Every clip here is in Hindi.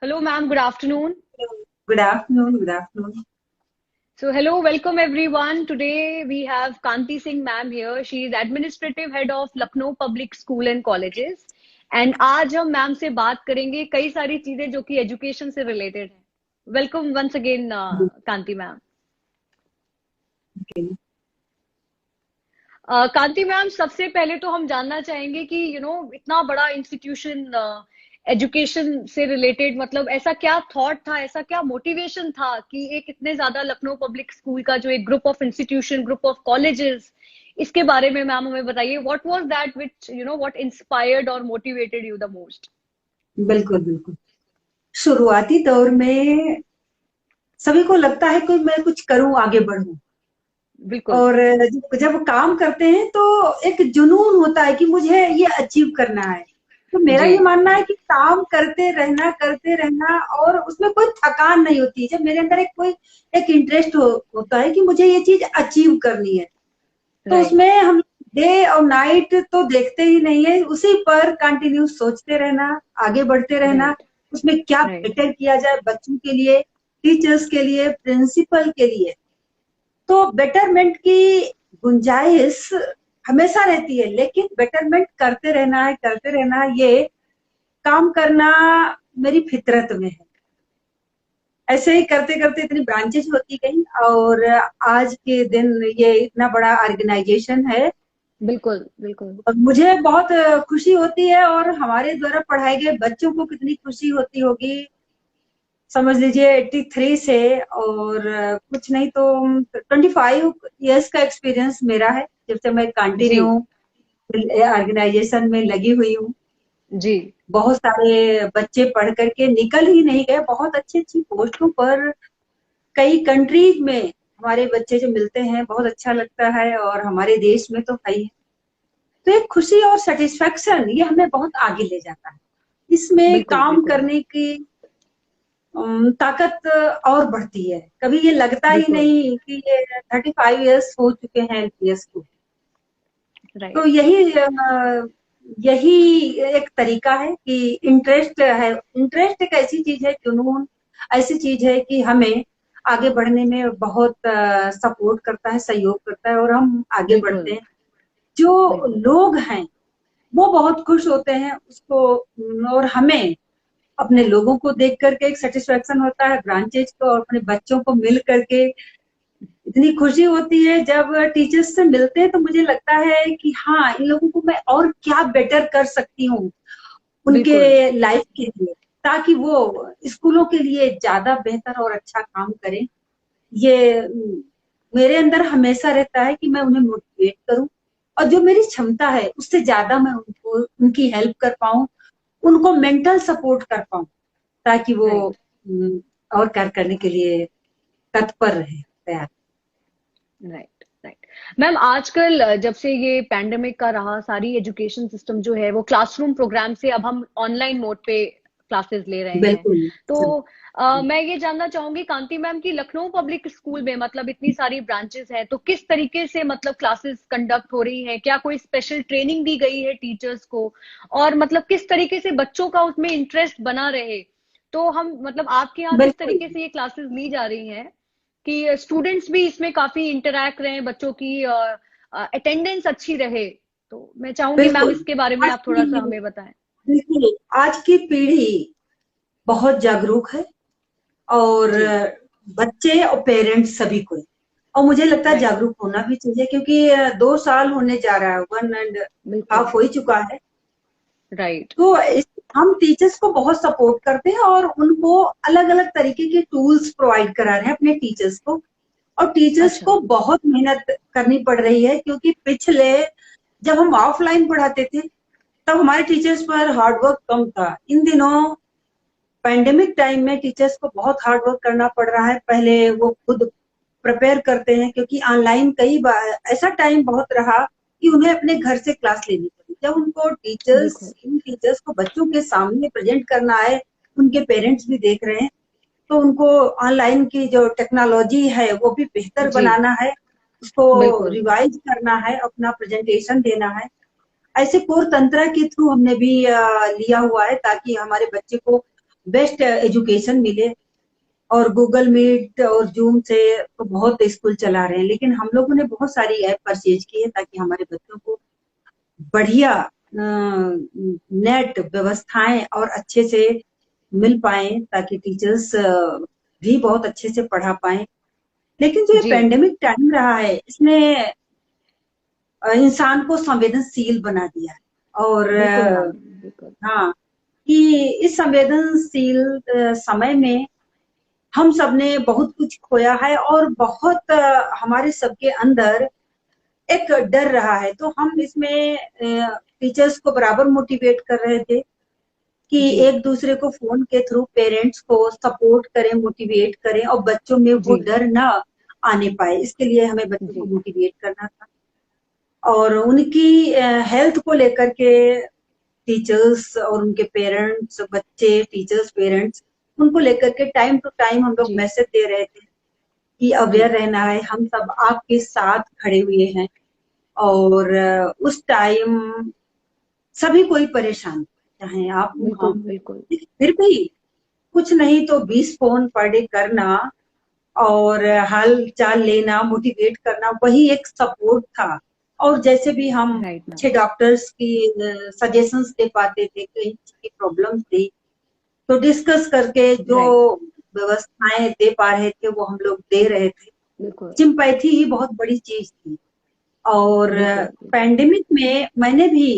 Hello, ma'am. Good afternoon. Good afternoon. Good afternoon. So, hello, welcome everyone. Today we have Kanti Singh ma'am here. She is Administrative Head of Lucknow Public School and Colleges. And आज हम मैम से बात करेंगे कई सारी चीजें जो कि एजुकेशन से रिलेटेड है. वेलकम वंस अगेन कांति मैम. Okay. कांति मैम, सबसे पहले तो हम जानना चाहेंगे कि इतना बड़ा इंस्टीट्यूशन एजुकेशन से रिलेटेड, मतलब ऐसा क्या थॉट था, ऐसा क्या मोटिवेशन था कि एक इतने ज्यादा लखनऊ पब्लिक स्कूल का जो एक group of institution, group of colleges, इसके बारे में मैम हमें बताइए. What was that which what inspired और मोटिवेटेड यू द मोस्ट? बिल्कुल बिल्कुल। शुरुआती दौर में सभी को लगता है कि मैं कुछ करूं, आगे बढ़ूं। बिल्कुल. और जब काम करते हैं तो एक जुनून होता है कि मुझे ये अचीव करना है। तो मेरा जी. ये मानना है कि काम करते रहना और उसमें कोई थकान नहीं होती। जब मेरे अंदर एक इंटरेस्ट होता है कि मुझे ये चीज अचीव करनी है, तो राइट. उसमें हम डे और नाइट तो देखते ही नहीं है, उसी पर कंटिन्यू सोचते रहना, आगे बढ़ते रहना। राइट. उसमें क्या राइट. बेटर किया जाए बच्चों के लिए, टीचर्स के लिए, प्रिंसिपल के लिए। तो बेटरमेंट की गुंजाइश हमेशा रहती है, लेकिन बेटरमेंट करते रहना है, ये काम करना मेरी फितरत में है। ऐसे ही करते करते इतनी ब्रांचेस होती गई और आज के दिन ये इतना बड़ा ऑर्गेनाइजेशन है। बिल्कुल. बिल्कुल. और मुझे बहुत खुशी होती है, और हमारे द्वारा पढ़ाए गए बच्चों को कितनी खुशी होती होगी। समझ लीजिए 83 से, और कुछ नहीं तो 25 इयर्स का एक्सपीरियंस मेरा है, जब से मैं जी. कंटिन्यू ऑर्गेनाइजेशन में लगी हुई हूँ। जी. बहुत सारे बच्चे पढ़ करके निकल ही नहीं गए बहुत अच्छी अच्छी पोस्टों पर। कई कंट्रीज में हमारे बच्चे जो मिलते हैं, बहुत अच्छा लगता है, और हमारे देश में तो है ही। तो एक खुशी और सेटिस्फेक्शन ये हमें बहुत आगे ले जाता है। इसमें बिल्कुल. काम बिल्कुल. करने की ताकत और बढ़ती है। कभी ये लगता ही बिल्कुल. नहीं कि ये 35 इयर्स हो चुके हैं एलपीएस को। तो राइट. यही एक तरीका है कि इंटरेस्ट है। इंटरेस्ट एक ऐसी चीज है, जुनून ऐसी चीज है कि हमें आगे बढ़ने में बहुत सपोर्ट करता है, सहयोग करता है, और हम आगे बढ़ते बिल्कुल. हैं। जो बिल्कुल. लोग हैं वो बहुत खुश होते हैं उसको, और हमें अपने लोगों को देख करके एक सेटिस्फेक्शन होता है, ब्रांचेज को और अपने बच्चों को मिल करके इतनी खुशी होती है। जब टीचर्स से मिलते हैं तो मुझे लगता है कि हाँ, इन लोगों को मैं और क्या बेटर कर सकती हूँ उनके बिल्कुल. लाइफ के लिए, ताकि वो स्कूलों के लिए ज्यादा बेहतर और अच्छा काम करें। ये मेरे अंदर हमेशा रहता है कि मैं उन्हें मोटिवेट करूं, और जो मेरी क्षमता है उससे ज्यादा मैं उनको उनकी हेल्प कर पाऊं, उनको मेंटल सपोर्ट कर पाऊं, ताकि वो राइट. और कार्य करने के लिए तत्पर रहे, तैयार। राइट. राइट. मैम, आजकल जब से ये पैंडेमिक का रहा, सारी एजुकेशन सिस्टम जो है वो क्लासरूम प्रोग्राम से अब हम ऑनलाइन मोड पे क्लासेस ले रहे हैं. बिल्कुल। तो मैं ये जानना चाहूंगी कांति मैम कि लखनऊ पब्लिक स्कूल में मतलब इतनी सारी ब्रांचेस हैं, तो किस तरीके से मतलब क्लासेस कंडक्ट हो रही हैं? क्या कोई स्पेशल ट्रेनिंग दी गई है टीचर्स को? और मतलब किस तरीके से बच्चों का उसमें इंटरेस्ट बना रहे, तो हम मतलब आपके यहाँ किस बिल्कुल तरीके से ये क्लासेस ली जा रही हैं कि स्टूडेंट्स भी इसमें काफी इंटरैक्ट रहे, बच्चों की अटेंडेंस अच्छी रहे? तो मैं चाहूंगी मैम बिल्कुल। इसके बारे में आज आप थोड़ा सा की हमें बताएं. बिल्कुल आज की पीढ़ी बहुत जागरूक है, और जी. बच्चे और पेरेंट्स सभी को। और मुझे लगता है राइट. जागरूक होना भी चाहिए, क्योंकि 2 साल होने जा रहा है, 1.5 बिल्कुल. हो ही चुका है। राइट. तो हम टीचर्स को बहुत सपोर्ट करते हैं, और उनको अलग अलग तरीके के टूल्स प्रोवाइड करा रहे हैं अपने टीचर्स को। और टीचर्स अच्छा. को बहुत मेहनत करनी पड़ रही है, क्योंकि पिछले जब हम ऑफलाइन पढ़ाते थे तब हमारे टीचर्स पर हार्डवर्क कम था। इन दिनों पैंडेमिक टाइम में टीचर्स को बहुत हार्ड वर्क करना पड़ रहा है। पहले वो खुद प्रिपेयर करते हैं, क्योंकि ऑनलाइन कई बार ऐसा टाइम बहुत रहा कि उन्हें अपने घर से क्लास लेनी पड़ी। जब उनको बिल्कुल. इन टीचर्स को बच्चों के सामने प्रेजेंट करना है, उनके पेरेंट्स भी देख रहे हैं, तो उनको ऑनलाइन की जो टेक्नोलॉजी है वो भी बेहतर जी. बनाना है, उसको बिल्कुल. रिवाइज करना है, अपना प्रेजेंटेशन देना है। ऐसे कोर तंत्र के थ्रू हमने भी लिया हुआ है, ताकि हमारे बच्चे को बेस्ट एजुकेशन मिले। और गूगल मीट और जूम से तो बहुत स्कूल चला रहे हैं, लेकिन हम लोगों ने बहुत सारी ऐप परचेज की है ताकि हमारे बच्चों को बढ़िया नेट व्यवस्थाएं और अच्छे से मिल पाए, ताकि टीचर्स भी बहुत अच्छे से पढ़ा पाए। लेकिन जो ये जी। पेंडेमिक टाइम रहा है, इसने इंसान को संवेदनशील बना दिया है। और बिल्कुल मैम, बिल्कुल। हाँ, कि इस संवेदनशील समय में हम सबने बहुत कुछ खोया है, और बहुत हमारे सबके अंदर एक डर रहा है। तो हम इसमें टीचर्स को बराबर मोटिवेट कर रहे थे कि जी। एक दूसरे को फोन के थ्रू पेरेंट्स को सपोर्ट करें, मोटिवेट करें, और बच्चों में वो जी। डर ना आने पाए, इसके लिए हमें बच्चों को जी। मोटिवेट करना था। और उनकी हेल्थ को लेकर के टीचर्स और उनके पेरेंट्स, बच्चे, टीचर्स, पेरेंट्स, उनको लेकर के टाइम टू टाइम हम लोग जी। मैसेज दे रहे थे कि जी। अवेयर रहना है, हम सब आपके साथ खड़े हुए हैं। और उस टाइम सभी कोई परेशान, चाहे आप हो बिल्कुल, हम, बिल्कुल। फिर भी कुछ नहीं तो 20 फोन पर डे करना और हाल चाल लेना, मोटिवेट करना, वही एक सपोर्ट था। और जैसे भी हम राइट मैम। अच्छे डॉक्टर्स की सजेशंस दे पाते थे, कहीं की प्रॉब्लम थी तो डिस्कस करके जो राइट। व्यवस्थाएं दे पा रहे थे वो हम लोग दे रहे थे। बिल्कुल, सिंपैथी ही बहुत बड़ी चीज थी। और बिल्कुल, बिल्कुल। पैंडेमिक में मैंने भी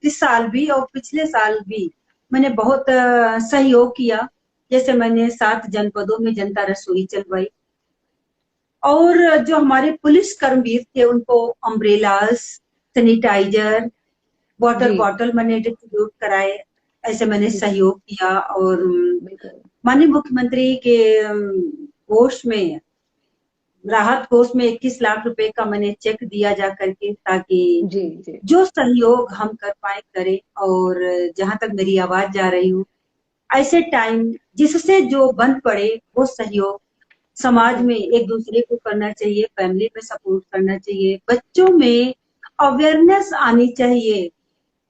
इस साल भी और पिछले साल भी मैंने बहुत सहयोग किया। जैसे मैंने 7 जनपदों में जनता रसोई चलवाई, और जो हमारे पुलिस कर्मवीर थे उनको अम्ब्रेलास, सैनिटाइजर, वाटर जी। बॉटल मैंने डिस्ट्रीब्यूट कराए। ऐसे मैंने जी। सहयोग किया। और बिल्कुल। माननीय मुख्यमंत्री के कोष में, राहत कोष में 21 लाख रुपए का मैंने चेक दिया जा करके, ताकि जी। जी। जो सहयोग हम कर पाए करें। और जहां तक मेरी आवाज जा रही हूँ, ऐसे टाइम जिससे जो बन पड़े वो सहयोग समाज में बिल्कुल, एक दूसरे को करना चाहिए, फैमिली में सपोर्ट करना चाहिए, बच्चों में अवेयरनेस आनी चाहिए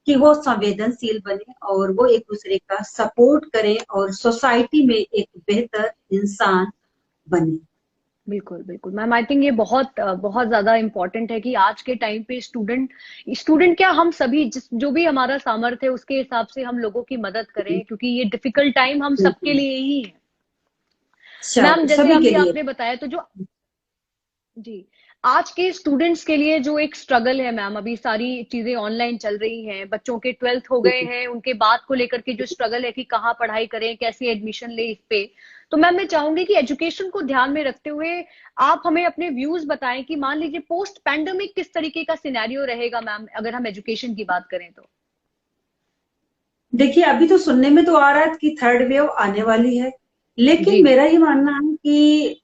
कि वो संवेदनशील बने और वो एक दूसरे का सपोर्ट करें और सोसाइटी में एक बेहतर इंसान बने। बिल्कुल, बिल्कुल। मैम आई थिंक ये बहुत ज़्यादा इम्पोर्टेंट है कि आज के टाइम पे स्टूडेंट स्टूडेंट क्या, हम सभी जिस जो भी हमारा सामर्थ्य है उसके हिसाब से हम लोगों की मदद करें, क्योंकि ये डिफिकल्ट टाइम हम सबके बिल्कुल, लिए ही है। मैम जैसे सभी के अभी लिए। आपने बताया तो जो जी, आज के स्टूडेंट्स के लिए जो एक स्ट्रगल है मैम, अभी सारी चीजें ऑनलाइन चल रही हैं, बच्चों के 12th हो गए हैं, उनके बाद को लेकर के जो स्ट्रगल है कि कहाँ पढ़ाई करें, कैसे एडमिशन ले इस पे। तो मैम मैं चाहूंगी कि एजुकेशन को ध्यान में रखते हुए आप हमें अपने व्यूज बताएं कि मान लीजिए पोस्ट पैंडेमिक किस तरीके का सिनेरियो रहेगा मैम, अगर हम एजुकेशन की बात करें तो। देखिए, अभी तो सुनने में तो आ रहा है कि थर्ड वेव आने वाली है, जी। लेकिन मेरा ये मानना है कि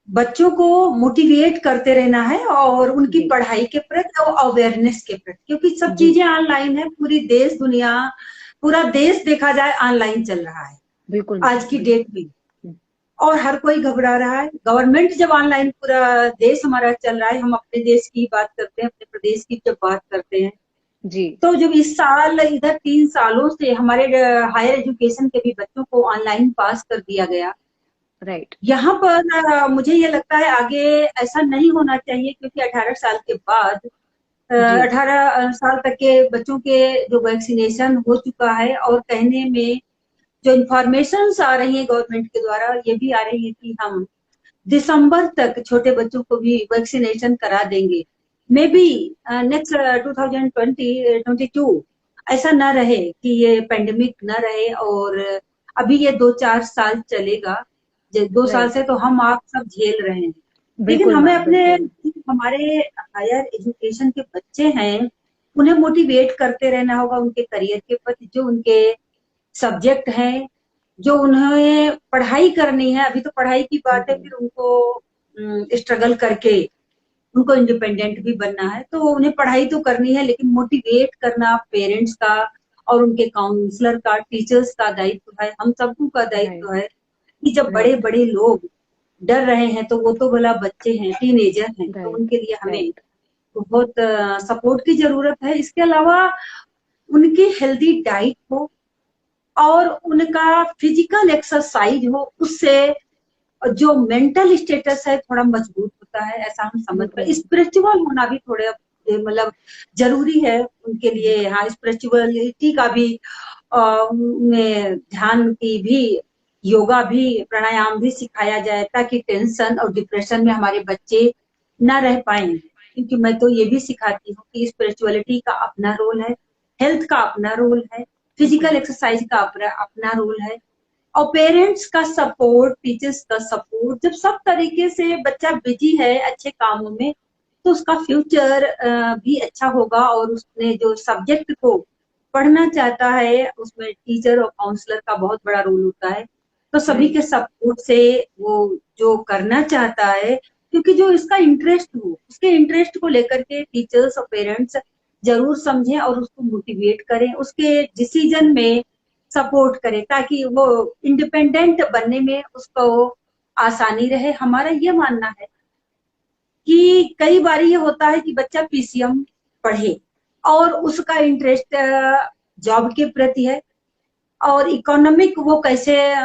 बच्चों को मोटिवेट करते रहना है और उनकी जी। पढ़ाई के प्रति और अवेयरनेस के प्रति, क्योंकि सब जी। चीजें ऑनलाइन है। पूरी देश दुनिया, पूरा देश देखा जाए ऑनलाइन चल रहा है बिल्कुल मैम, आज की बिल्कुल। डेट में। और हर कोई घबरा रहा है। गवर्नमेंट जब ऑनलाइन, पूरा देश हमारा चल रहा है, हम अपने देश की बात करते हैं, अपने प्रदेश की जब बात करते हैं, जी। तो जब इस साल इधर 3 सालों से हमारे हायर एजुकेशन के भी बच्चों को ऑनलाइन पास कर दिया गया, राइट। यहाँ पर मुझे ये लगता है आगे ऐसा नहीं होना चाहिए, क्योंकि 18 साल के बाद, जी। 18 साल तक के बच्चों के जो वैक्सीनेशन हो चुका है, और कहने में जो इंफॉर्मेशन आ रही है गवर्नमेंट के द्वारा, ये भी आ रही है कि हम दिसंबर तक छोटे बच्चों को भी वैक्सीनेशन करा देंगे। मे बी नेक्स्ट 2022 ऐसा ना रहे कि ये पेंडेमिक ना रहे, और अभी ये 2-4 साल चलेगा। 2 साल राइट। से तो हम आप सब झेल रहे हैं, लेकिन बिल्कुल हमें मैम, अपने, बिल्कुल। हमारे हायर एजुकेशन के बच्चे हैं, उन्हें मोटिवेट करते रहना होगा उनके करियर के प्रति, जो उनके सब्जेक्ट हैं, जो उन्हें पढ़ाई करनी है। अभी तो पढ़ाई की बात है, बिल्कुल। फिर उनको स्ट्रगल करके उनको इंडिपेंडेंट भी बनना है, तो उन्हें पढ़ाई तो करनी है, लेकिन मोटिवेट करना पेरेंट्स का और उनके काउंसलर का, टीचर्स का दायित्व है, हम सबको का राइट। दायित्व है कि जब बड़े राइट। बड़े लोग डर रहे हैं तो वो तो भला बच्चे हैं, टीनेजर हैं, तो राइट। उनके लिए हमें राइट। बहुत सपोर्ट की जरूरत है। इसके अलावा उनकी हेल्दी डाइट हो, और उनका फिजिकल एक्सरसाइज हो, उससे जो मेंटल स्टेटस है थोड़ा मजबूत होता है, ऐसा हम समझ पाए। बिल्कुल। स्पिरिचुअल होना भी थोड़े मतलब जरूरी है उनके लिए। हाँ, स्पिरिचुअलिटी का भी उनमें ध्यान की भी, योगा भी, प्राणायाम भी सिखाया जाए, ताकि टेंशन और डिप्रेशन में हमारे बच्चे ना रह पाए। क्योंकि मैं तो ये भी सिखाती हूँ कि स्पिरिचुअलिटी का अपना रोल है, हेल्थ का अपना रोल है, फिजिकल बिल्कुल। एक्सरसाइज का अपना अपना रोल है, और पेरेंट्स का सपोर्ट, टीचर्स का सपोर्ट, जब सब तरीके से बच्चा बिजी है अच्छे कामों में, तो उसका फ्यूचर भी अच्छा होगा। और उसने जो सब्जेक्ट को पढ़ना चाहता है, उसमें टीचर और काउंसलर का बहुत बड़ा रोल होता है। तो सभी के राइट। सपोर्ट से वो जो करना चाहता है, क्योंकि जो इसका इंटरेस्ट हो, उसके इंटरेस्ट को लेकर के टीचर्स और पेरेंट्स जरूर समझें और उसको मोटिवेट करें, उसके डिसीजन में सपोर्ट करें, ताकि वो इंडिपेंडेंट बनने में उसको आसानी रहे। हमारा ये मानना है कि कई बार ये होता है कि बच्चा पीसीएम पढ़े और उसका इंटरेस्ट जॉब के प्रति है, और इकोनॉमिक वो कैसे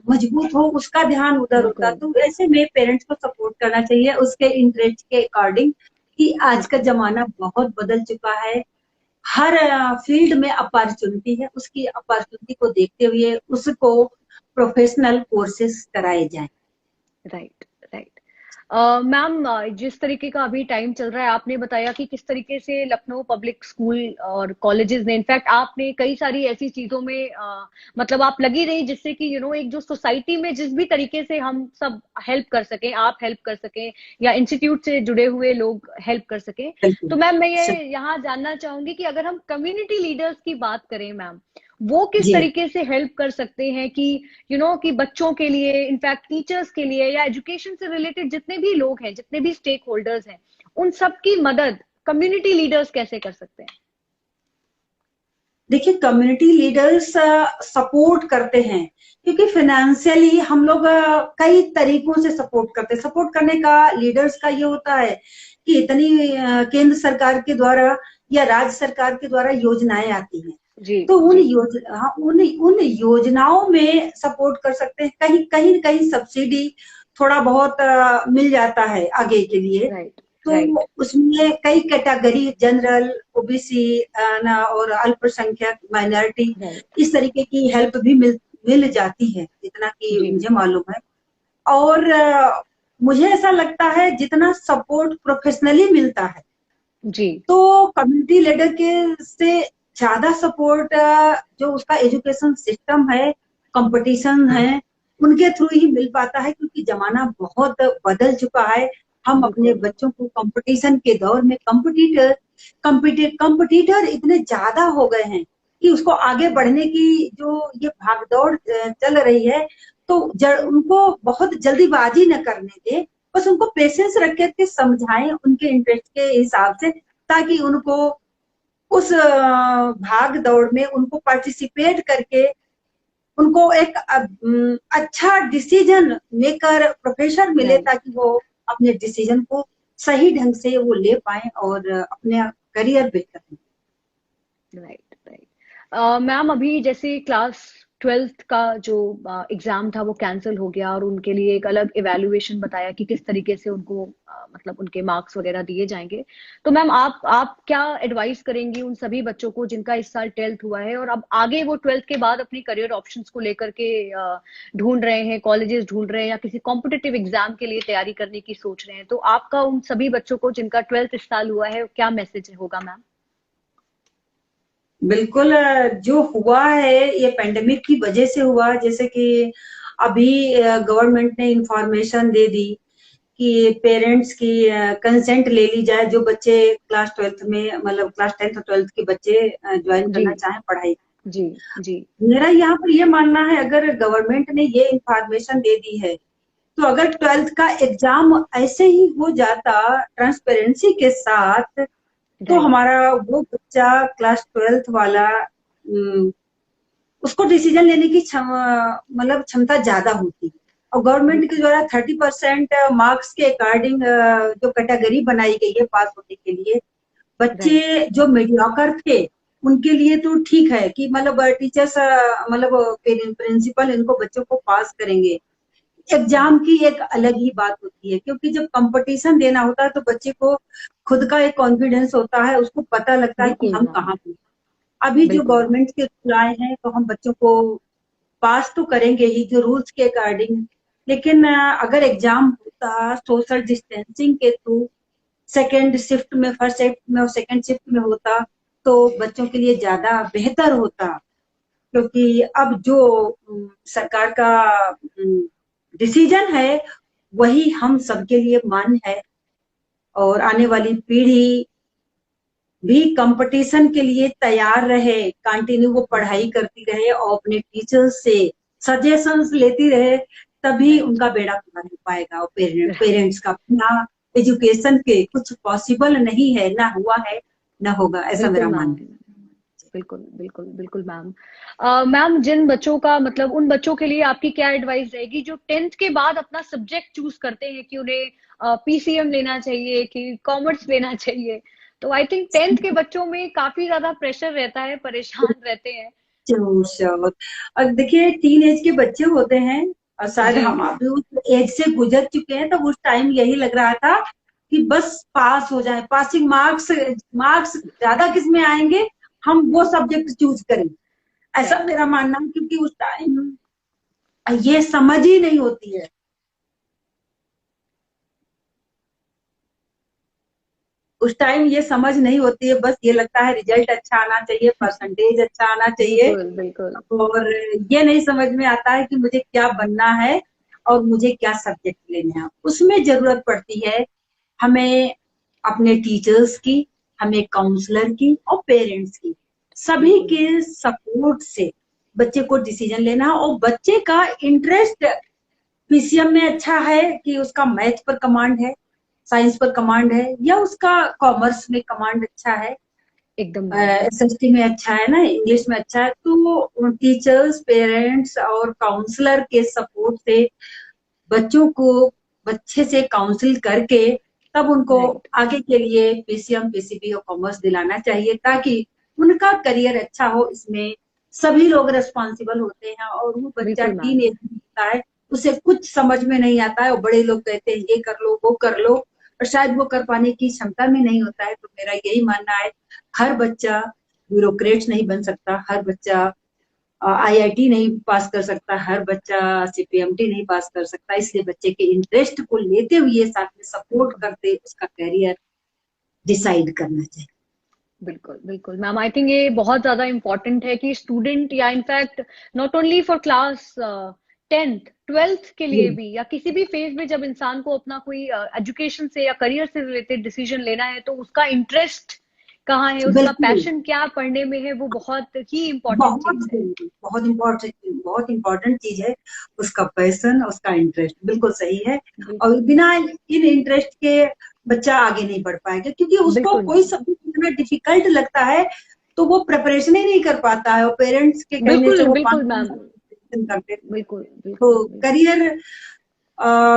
मजबूत हो, उसका ध्यान उधर होता। बिल्कुल। तो ऐसे में पेरेंट्स को सपोर्ट करना चाहिए उसके इंटरेस्ट के अकॉर्डिंग, कि आज का बिल्कुल। जमाना बहुत बदल चुका है, हर फील्ड में अपॉर्चुनिटी है, उसकी अपॉर्चुनिटी को देखते हुए उसको प्रोफेशनल कोर्सेज कराए जाएं। राइट। राइट। मैम, जिस तरीके का अभी टाइम चल रहा है, आपने बताया कि किस तरीके से लखनऊ पब्लिक स्कूल और कॉलेजेस ने, इनफैक्ट आपने कई सारी ऐसी चीजों में मतलब आप लगी रही, जिससे कि एक जो सोसाइटी में जिस भी तरीके से हम सब हेल्प कर सकें, आप हेल्प कर सकें या इंस्टीट्यूट से जुड़े हुए लोग हेल्प कर सकें। बिल्कुल। तो मैम, मैं ये यहाँ जानना चाहूंगी कि अगर हम कम्युनिटी लीडर्स की बात करें मैम, वो किस जी, तरीके से हेल्प कर सकते हैं कि कि बच्चों के लिए, इनफैक्ट टीचर्स के लिए, या एजुकेशन से रिलेटेड जितने भी लोग हैं, जितने भी स्टेक होल्डर्स हैं, उन सब की मदद कम्युनिटी लीडर्स कैसे कर सकते हैं? देखिए कम्युनिटी लीडर्स सपोर्ट करते हैं, क्योंकि फाइनेंशियली हम लोग कई तरीकों से सपोर्ट करते हैं। सपोर्ट करने का लीडर्स का ये होता है कि इतनी केंद्र सरकार के द्वारा या राज्य सरकार के द्वारा योजनाएं आती हैं, जी। तो जी। उन योजनाओं में सपोर्ट कर सकते हैं। कहीं कहीं कहीं सब्सिडी थोड़ा बहुत मिल जाता है आगे के लिए। राइट। तो राइट। उसमें कई कैटेगरी, जनरल, ओबीसी ना, और अल्पसंख्यक, माइनॉरिटी, राइट। इस तरीके की हेल्प भी मिल जाती है, जितना कि जी। मुझे मालूम है। और मुझे ऐसा लगता है जितना सपोर्ट प्रोफेशनली मिलता है, जी। तो कम्युनिटी लीडर के से ज्यादा सपोर्ट जो उसका एजुकेशन सिस्टम है, कंपटीशन है, उनके थ्रू ही मिल पाता है। क्योंकि जमाना बहुत बदल चुका है। हम अपने बिल्कुल। बच्चों को कंपटीशन के दौर में, कंपटीटर इतने ज्यादा हो गए हैं कि उसको आगे बढ़ने की जो ये भागदौड़ चल रही है, तो उनको बहुत जल्दीबाजी न करने दे, बस उनको पेशेंस रख के समझाएं उनके इंटरेस्ट के हिसाब से, ताकि उनको उस भाग दौड़ में उनको पार्टिसिपेट करके उनको एक अच्छा डिसीजन मेकर प्रोफेसर मिले, राइट। ताकि वो अपने डिसीजन को सही ढंग से वो ले पाए और अपने करियर बेहतर करें। राइट। राइट। मैम, अभी जैसे क्लास 12th का जो एग्जाम था वो कैंसिल हो गया, और उनके लिए एक अलग इवैल्यूएशन बताया कि किस तरीके से उनको मतलब उनके मार्क्स वगैरह दिए जाएंगे। तो मैम, आप क्या एडवाइस करेंगी उन सभी बच्चों को जिनका इस साल 12th हुआ है, और अब आगे वो 12th के बाद अपनी करियर ऑप्शंस को लेकर के ढूंढ रहे हैं, कॉलेजेस ढूंढ रहे हैं, या किसी कॉम्पिटिटिव एग्जाम के लिए तैयारी करने की सोच रहे हैं, तो आपका उन सभी बच्चों को जिनका 12th इस साल हुआ है क्या मैसेज होगा मैम? बिल्कुल, जो हुआ है ये पेंडेमिक की वजह से हुआ। जैसे कि अभी गवर्नमेंट ने इंफॉर्मेशन दे दी कि पेरेंट्स की कंसेंट ले ली जाए, जो बच्चे क्लास 12th में, मतलब क्लास 10th और 12th के बच्चे ज्वाइन जी। करना चाहें पढ़ाई। जी। जी। मेरा यहाँ पर ये मानना है, अगर गवर्नमेंट ने ये इंफॉर्मेशन दे दी है, तो अगर 12th का एग्जाम ऐसे ही हो जाता ट्रांसपेरेंसी के साथ, तो राइट। हमारा वो बच्चा क्लास 12th वाला उसको डिसीजन लेने की मतलब क्षमता ज्यादा होती। और गवर्नमेंट के बिल्कुल। द्वारा 30% मार्क्स के अकॉर्डिंग जो कैटेगरी बनाई गई है पास होने के लिए, राइट। बच्चे जो मीडियोकर थे उनके लिए तो ठीक है कि मतलब टीचर्स मतलब प्रिंसिपल इनको बच्चों को पास करेंगे। एग्जाम की एक अलग ही बात होती है, क्योंकि जब कंपटीशन देना होता है तो बच्चे को खुद का एक कॉन्फिडेंस होता है, उसको पता लगता है कि बिल्कुल हम मैम। कहाँ पे। अभी जो बिल्कुल मैम। गवर्नमेंट के रूल आए हैं तो हम बच्चों को पास तो करेंगे ही जो रूल्स के अकॉर्डिंग, लेकिन अगर एग्जाम होता सोशल डिस्टेंसिंग के थ्रू सेकेंड शिफ्ट में, फर्स्ट शिफ्ट में और सेकेंड शिफ्ट में होता तो बच्चों के लिए ज्यादा बेहतर होता। क्योंकि अब जो सरकार का डिसीजन है वही हम सबके लिए मान्य है, और आने वाली पीढ़ी भी कंपटीशन के लिए तैयार रहे, कंटिन्यू वो पढ़ाई करती रहे और अपने टीचर्स से सजेशंस लेती रहे, तभी राइट। उनका बेड़ा पार हो पाएगा। और पेरेंट्स का बिना एजुकेशन के कुछ पॉसिबल नहीं है, ना हुआ है ना होगा, ऐसा बिल्कुल मेरा मैम। मानना बिल्कुल बिल्कुल बिल्कुल मैम। मैम, जिन बच्चों का मतलब उन बच्चों के लिए आपकी क्या एडवाइस रहेगी जो 10th के बाद अपना सब्जेक्ट चूज करते हैं कि उन्हें पीसीएम लेना चाहिए कि कॉमर्स लेना चाहिए? तो आई थिंक 10th के है। बच्चों में काफी ज्यादा प्रेशर रहता है, परेशान रहते हैं। श्योर। और देखिए टीन एज के बच्चे होते हैं, और शायद जी। हम अभी उस एज से गुजर चुके हैं, तब उस टाइम यही लग रहा था कि बस पास हो जाए, पासिंग मार्क्स, मार्क्स ज्यादा किस में आएंगे, हम वो सब्जेक्ट चूज करें, ऐसा राइट। मेरा मानना है। क्योंकि उस टाइम ये समझ ही नहीं होती है, उस टाइम ये समझ नहीं होती है, बस ये लगता है रिजल्ट अच्छा आना चाहिए, परसेंटेज अच्छा आना चाहिए, बिल्कुल बिल्कुल। और ये नहीं समझ में आता है कि मुझे क्या बनना है और मुझे क्या सब्जेक्ट लेने हैं। उसमें जरूरत पड़ती है हमें अपने टीचर्स की, हमें काउंसलर की और पेरेंट्स की, सभी बिल्कुल के सपोर्ट से बच्चे को डिसीजन लेना है। और बच्चे का इंटरेस्ट पीसीएम में अच्छा है कि उसका मैथ पर कमांड है, साइंस पर कमांड है, या उसका कॉमर्स में कमांड अच्छा है, एकदम मैम। एसएसटी में अच्छा है ना, इंग्लिश में अच्छा है, तो टीचर्स, पेरेंट्स और काउंसलर के सपोर्ट से बच्चों को बच्चे से काउंसिल करके तब उनको राइट। आगे के लिए पीसीएम, पीसीबी और कॉमर्स दिलाना चाहिए, ताकि उनका करियर अच्छा हो। इसमें सभी लोग रिस्पॉन्सिबल होते हैं, और वो बच्चा बिल्कुल टीन मैम। एज में होता है, उसे कुछ समझ में नहीं आता है, और बड़े लोग कहते हैं ये कर लो वो कर लो, और शायद वो कर पाने की क्षमता में नहीं होता है। तो मेरा यही मानना है, हर बच्चा ब्यूरोक्रेट नहीं बन सकता, हर बच्चा आईआईटी नहीं पास कर सकता, हर बच्चा सीपीएमटी नहीं पास कर सकता, इसलिए बच्चे के इंटरेस्ट को लेते हुए साथ में सपोर्ट बिल्कुल करते उसका करियर डिसाइड करना चाहिए। बिल्कुल बिल्कुल मैम। आई थिंक ये बहुत ज्यादा इम्पोर्टेंट है कि स्टूडेंट या in fact not only for class 10th 12th के लिए जी भी या किसी भी फेज में जब इंसान को अपना कोई एजुकेशन से या करियर से रिलेटेड डिसीजन लेना है तो उसका इंटरेस्ट कहाँ है, उसका बिल्कुल, पैशन क्या पढ़ने में है, वो बहुत ही इम्पोर्टेंट बहुत चीज है। जरूरी, बहुत इम्पोर्टेंट चीज है, उसका पैशन, उसका इंटरेस्ट, बिल्कुल सही है। और बिल्कुल बिना इन इंटरेस्ट के बच्चा आगे नहीं बढ़ पाएगा, क्योंकि उसको बिल्कुल कोई मैम। सब्जेक्ट इतना डिफिकल्ट लगता है तो वो प्रिपरेशन ही नहीं कर पाता है, और पेरेंट्स के कहने से बिल्कुल वो पांच बिल्कुल मैम। प्रिपरेशन करते। बिल्कुल बिल्कुल तो बिल्कुल। करियर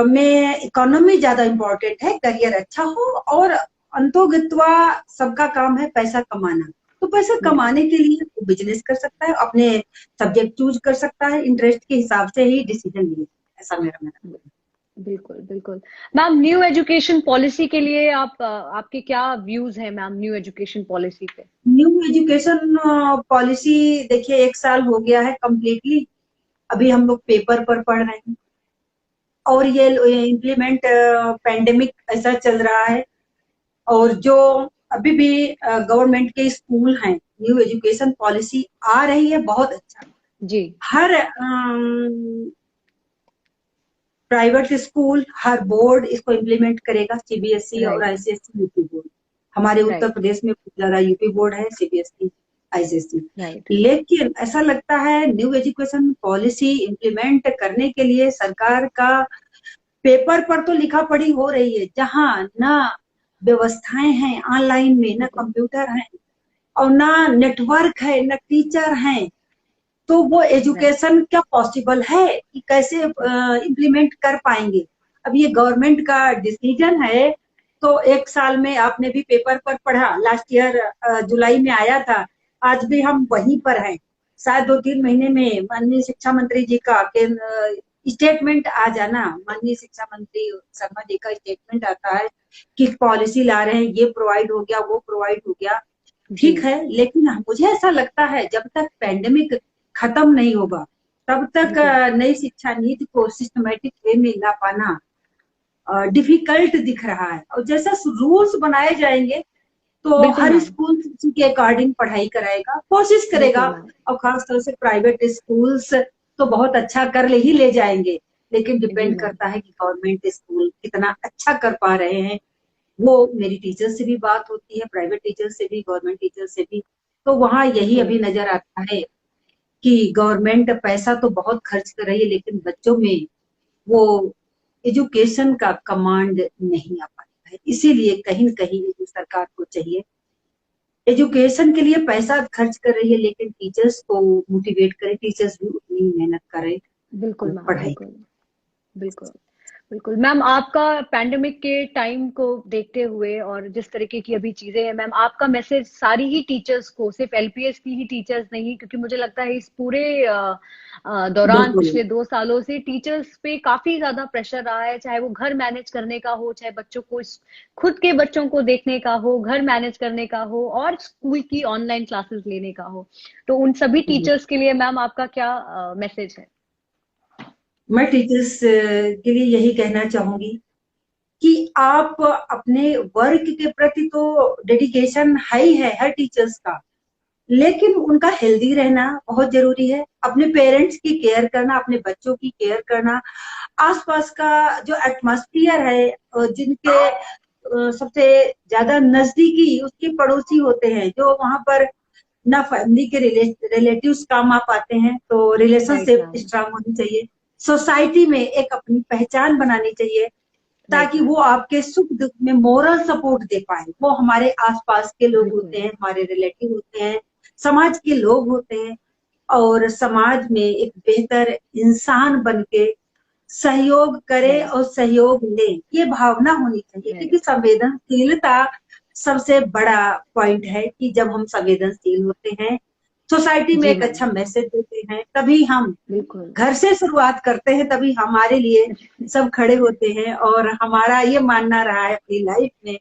में इकोनॉमी ज्यादा इम्पोर्टेंट है, करियर अच्छा हो, और अंतोगत्वा सबका काम है पैसा कमाना। तो पैसा बिल्कुल कमाने के लिए वो बिजनेस कर सकता है, अपने सब्जेक्ट चूज कर सकता है, इंटरेस्ट के हिसाब से ही डिसीजन लिए, ऐसा मेरा मानना बिल्कुल बिल्कुल। मैम, न्यू एजुकेशन पॉलिसी के लिए आपके क्या व्यूज हैं मैम, न्यू एजुकेशन पॉलिसी पे? है। न्यू एजुकेशन पॉलिसी, देखिए 1 साल हो गया है कम्प्लीटली, अभी हम लोग पेपर पर पढ़ रहे हैं, और ये इम्प्लीमेंट पेंडेमिक ऐसा चल रहा है। और जो अभी भी गवर्नमेंट के स्कूल हैं, न्यू एजुकेशन पॉलिसी आ रही है, बहुत अच्छा। जी। हर प्राइवेट स्कूल, हर बोर्ड इसको इम्प्लीमेंट करेगा, सीबीएसई और राइट। ICSE, UP board. हमारे उत्तर राइट। प्रदेश में बहुत ज्यादा यूपी बोर्ड है, सीबीएसई, आईसीएसई। राइट। लेकिन ऐसा लगता है न्यू एजुकेशन पॉलिसी इम्प्लीमेंट करने के लिए सरकार का पेपर पर तो लिखा पढ़ी हो रही है, जहां ना व्यवस्थाएं हैं ऑनलाइन में, ना बिल्कुल कंप्यूटर है, और ना नेटवर्क है, ना टीचर हैं, तो वो राइट। एजुकेशन क्या पॉसिबल है कि कैसे इम्प्लीमेंट कर पाएंगे। अब ये गवर्नमेंट का डिसीजन है, तो 1 साल में आपने भी पेपर पर पढ़ा, लास्ट ईयर जुलाई में आया था, आज भी हम वहीं पर हैं। शायद 2-3 महीने में माननीय शिक्षा मंत्री जी का स्टेटमेंट आ जाना, माननीय शिक्षा मंत्री शर्मा जी का स्टेटमेंट आता है कि पॉलिसी ला रहे हैं, ये प्रोवाइड हो गया, वो प्रोवाइड हो गया, जी। ठीक है। लेकिन मुझे ऐसा लगता है जब तक पैंडेमिक खत्म नहीं होगा तब तक बिल्कुल नई शिक्षा नीति को सिस्टमेटिक वे में ला पाना डिफिकल्ट दिख रहा है। और जैसा रूल्स बनाए जाएंगे तो बिल्कुल हर मैम। स्कूल उसी के अकॉर्डिंग पढ़ाई कराएगा, कोशिश करेगा। बिल्कुल मैम। और खासतौर से प्राइवेट स्कूल्स तो बहुत अच्छा कर ही ले जाएंगे, लेकिन जी डिपेंड मैम। करता है कि गवर्नमेंट स्कूल कितना अच्छा कर पा रहे हैं। वो मेरी टीचर से भी बात होती है, प्राइवेट टीचर से भी, गवर्नमेंट टीचर से भी, तो वहाँ यही बिल्कुल अभी नजर आता है कि गवर्नमेंट पैसा तो बहुत खर्च कर रही है, लेकिन बच्चों में वो एजुकेशन का कमांड नहीं आ पाता है। इसीलिए कहीं न कहीं ये सरकार को चाहिए, एजुकेशन के लिए पैसा खर्च कर रही है लेकिन टीचर्स को मोटिवेट करे, टीचर्स भी उतनी मेहनत करें बिल्कुल मैम। पढ़ाई। बिल्कुल बिल्कुल बिल्कुल मैम। आपका पैंडेमिक के टाइम को देखते हुए और जिस तरीके की अभी चीजें हैं मैम, आपका मैसेज सारी ही टीचर्स को, सिर्फ एलपीएस की ही टीचर्स नहीं, क्योंकि मुझे लगता है इस पूरे दौरान बिल्कुल पिछले 2 सालों से टीचर्स पे काफी ज्यादा प्रेशर रहा है, चाहे वो घर मैनेज करने का हो, चाहे बच्चों को खुद के बच्चों को देखने का हो, घर मैनेज करने का हो, और स्कूल की ऑनलाइन क्लासेस लेने का हो। तो उन सभी टीचर्स के लिए मैम आपका क्या मैसेज है? मैं टीचर्स के लिए यही कहना चाहूंगी कि आप अपने वर्क के प्रति तो डेडिकेशन है ही है हर टीचर्स का, लेकिन उनका हेल्दी रहना बहुत जरूरी है। अपने पेरेंट्स की केयर करना, अपने बच्चों की केयर करना, आसपास का जो एटमॉस्फेयर है, जिनके सबसे ज्यादा नजदीकी उसके पड़ोसी होते हैं, जो वहां पर ना फैमिली के रिलेटिव्स काम आ पाते हैं, तो राइट रिलेशनशिप मैम। स्ट्रांग होनी चाहिए। सोसाइटी में एक अपनी पहचान बनानी चाहिए राइट ताकि वो मैम। आपके सुख दुख में मोरल सपोर्ट दे पाए। वो हमारे आसपास के लोग बिल्कुल होते हैं, हमारे रिलेटिव होते हैं, समाज के लोग होते हैं, और समाज में एक बेहतर इंसान बन के सहयोग करे राइट और सहयोग ले, ये भावना होनी चाहिए। क्योंकि राइट। संवेदनशीलता सबसे बड़ा पॉइंट है कि जब हम संवेदनशील होते हैं, सोसाइटी में जी एक मैम। अच्छा मैसेज देते हैं, तभी हम बिल्कुल। घर से शुरुआत करते हैं, तभी हमारे लिए सब खड़े होते हैं। और हमारा ये मानना रहा है अपनी लाइफ में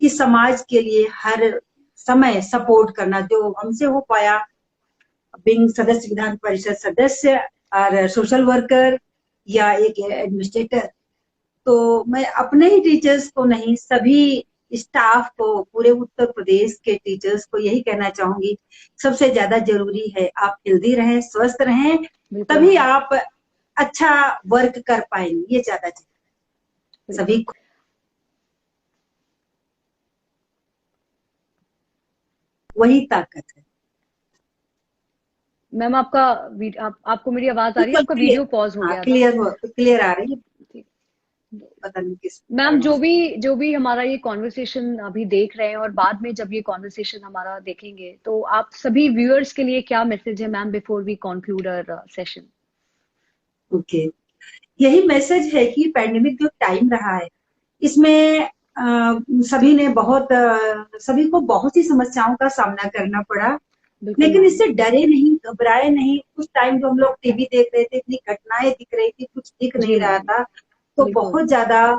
कि समाज के लिए हर समय सपोर्ट करना जो हमसे हो पाया, बिंग सदस्य, विधान परिषद सदस्य और सोशल वर्कर या एक एडमिनिस्ट्रेटर, तो मैं अपने ही टीचर्स को नहीं, सभी स्टाफ को, पूरे उत्तर प्रदेश के टीचर्स को यही कहना चाहूंगी, सबसे ज्यादा जरूरी है आप हेल्दी रहें, स्वस्थ रहें, बिल्कुल तभी मैम। आप अच्छा वर्क कर पाएंगे। ये ज्यादा बिल्कुल सभी को वही ताकत है। मैम। आपका आपको मेरी आवाज आ रही है? बिल्कुल आपका क्लियर, वीडियो पॉज हो हाँ गया था। क्लियर आ रही है। ठीक। पता नहीं किस मैम, कारण से। जो भी हमारा ये कॉन्वर्सेशन अभी देख रहे हैं और बाद में जब ये कॉन्वर्सेशन हमारा देखेंगे, तो आप सभी व्यूअर्स के लिए क्या मैसेज है ma'am, before we conclude our session? Okay, यही मैसेज है कि पैंडेमिक जो टाइम रहा है, इसमें सभी ने सभी को बहुत सी समस्याओं का सामना करना पड़ा, बिल्कुल लेकिन मैम। इससे डरे नहीं, घबराए नहीं। उस टाइम जो हम लोग टीवी देख रहे थे, इतनी घटनाएं दिख रही थी, कुछ दिख जी नहीं रहा मैम। था, तो बिल्कुल बहुत ज्यादा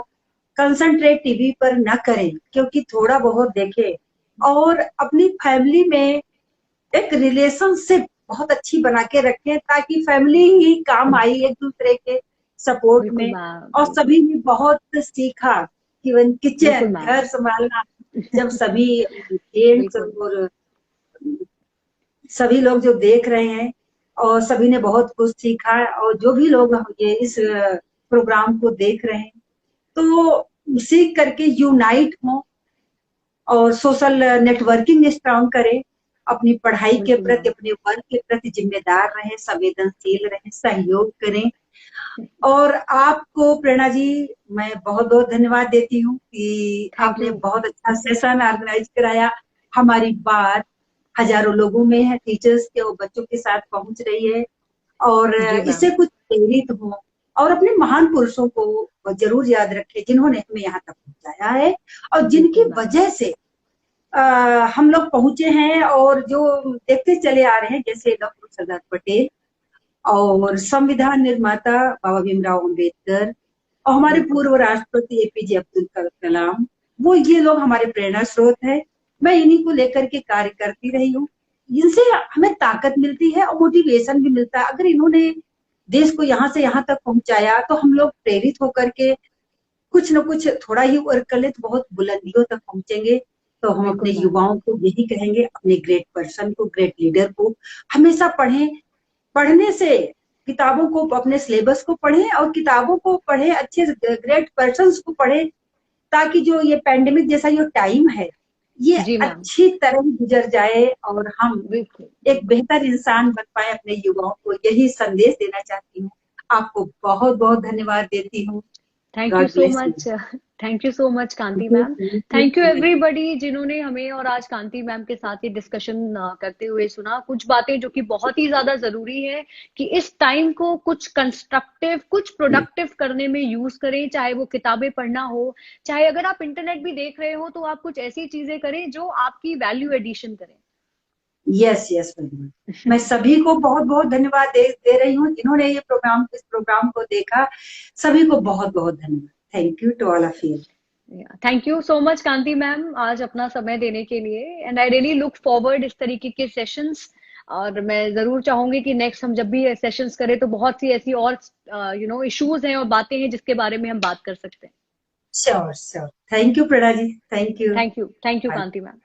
कंसंट्रेट टीवी पर न करें, क्योंकि थोड़ा बहुत देखें और अपनी फैमिली में एक रिलेशनशिप बहुत अच्छी बना के रखें, ताकि फैमिली ही काम आई एक दूसरे के सपोर्ट बिल्कुल में। मैम। और बिल्कुल सभी ने बहुत सीखा, इवन बिल्कुल किचन, मैम। घर संभालना, जब सभी जेंट्स बिल्कुल और सभी लोग जो देख रहे हैं, और सभी ने बहुत कुछ सीखा। और जो भी लोग ये इस प्रोग्राम को देख रहे हैं, तो सीख करके यूनाइट हो और सोशल नेटवर्किंग स्ट्रांग करें, अपनी पढ़ाई के बिल्कुल प्रति, मैम। अपने वर्क के प्रति जिम्मेदार रहें, संवेदनशील रहें, सहयोग करें। और आपको प्रेरणा जी, मैं बहुत बहुत धन्यवाद देती हूँ कि थैंक आपने यू। बहुत अच्छा सेशन ऑर्गेनाइज कराया। हमारी बात हजारों लोगों में है, टीचर्स के और बच्चों के साथ पहुंच रही है, और जी इससे मैम। कुछ प्रेरित हो। और अपने महान पुरुषों को जरूर याद रखें जिन्होंने हमें यहाँ तक पहुंचाया है, और जिनकी बिल्कुल मैम। वजह से हम लोग पहुंचे हैं और जो देखते चले आ रहे हैं, जैसे डॉक्टर सरदार पटेल और संविधान निर्माता बाबा भीमराव अम्बेडकर और हमारे बिल्कुल। पूर्व राष्ट्रपति एपीजे अब्दुल कलाम, वो ये लोग हमारे प्रेरणा स्रोत है। मैं इन्हीं को लेकर के कार्य करती रही हूँ। इनसे हमें ताकत मिलती है और मोटिवेशन भी मिलता है। अगर इन्होंने देश को यहाँ से यहाँ तक पहुंचाया तो हम लोग प्रेरित होकर के कुछ न कुछ थोड़ा ही वर्क कर ले तो बहुत बुलंदियों तक पहुंचेंगे। तो हम अपने बिल्कुल मैम। युवाओं को यही कहेंगे, अपने ग्रेट पर्सन को, ग्रेट लीडर को हमेशा पढ़ें। पढ़ने से किताबों को, अपने सिलेबस को पढ़ें और किताबों को पढ़ें, अच्छे ग्रेट पर्सन्स को पढ़ें, ताकि जो ये पैंडेमिक जैसा जो टाइम है ये जी मैम। अच्छी तरह गुजर जाए और हम बिल्कुल एक बेहतर इंसान बन पाए। अपने युवाओं को यही संदेश देना चाहती हूँ। आपको बहुत बहुत धन्यवाद देती हूँ। Thank you God so bless you. Much. Thank you so much Kanti thank you, ma'am. Thank you thank you so much. Everybody जिन्होंने हमें और आज कांति मैम के साथ ये डिस्कशन करते हुए सुना। कुछ बातें जो कि बहुत ही ज्यादा जरूरी है कि इस टाइम को कुछ कंस्ट्रक्टिव, कुछ प्रोडक्टिव करने में यूज करें। चाहे वो किताबें पढ़ना हो, चाहे अगर आप इंटरनेट भी देख रहे हो तो आप कुछ ऐसी चीजें करें जो आपकी वैल्यू एडिशन करें। Yes yes madam. मैं सभी को बहुत बहुत धन्यवाद दे रही हूँ जिन्होंने ये प्रोग्राम, इस प्रोग्राम को देखा। सभी को बहुत बहुत धन्यवाद। Thank you to all of you. Thank you so much Kanti ma'am आज अपना समय देने के लिए। And I really look forward इस तरीके के सेशंस। और मैं जरूर चाहूंगी कि नेक्स्ट हम जब भी सेशंस करें तो बहुत सी ऐसी और इश्यूज हैं और बातें हैं जिसके बारे में हम बात कर सकते हैं। Sure sure. Thank you Prana ji, thank you. Thank you Kanti ma'am.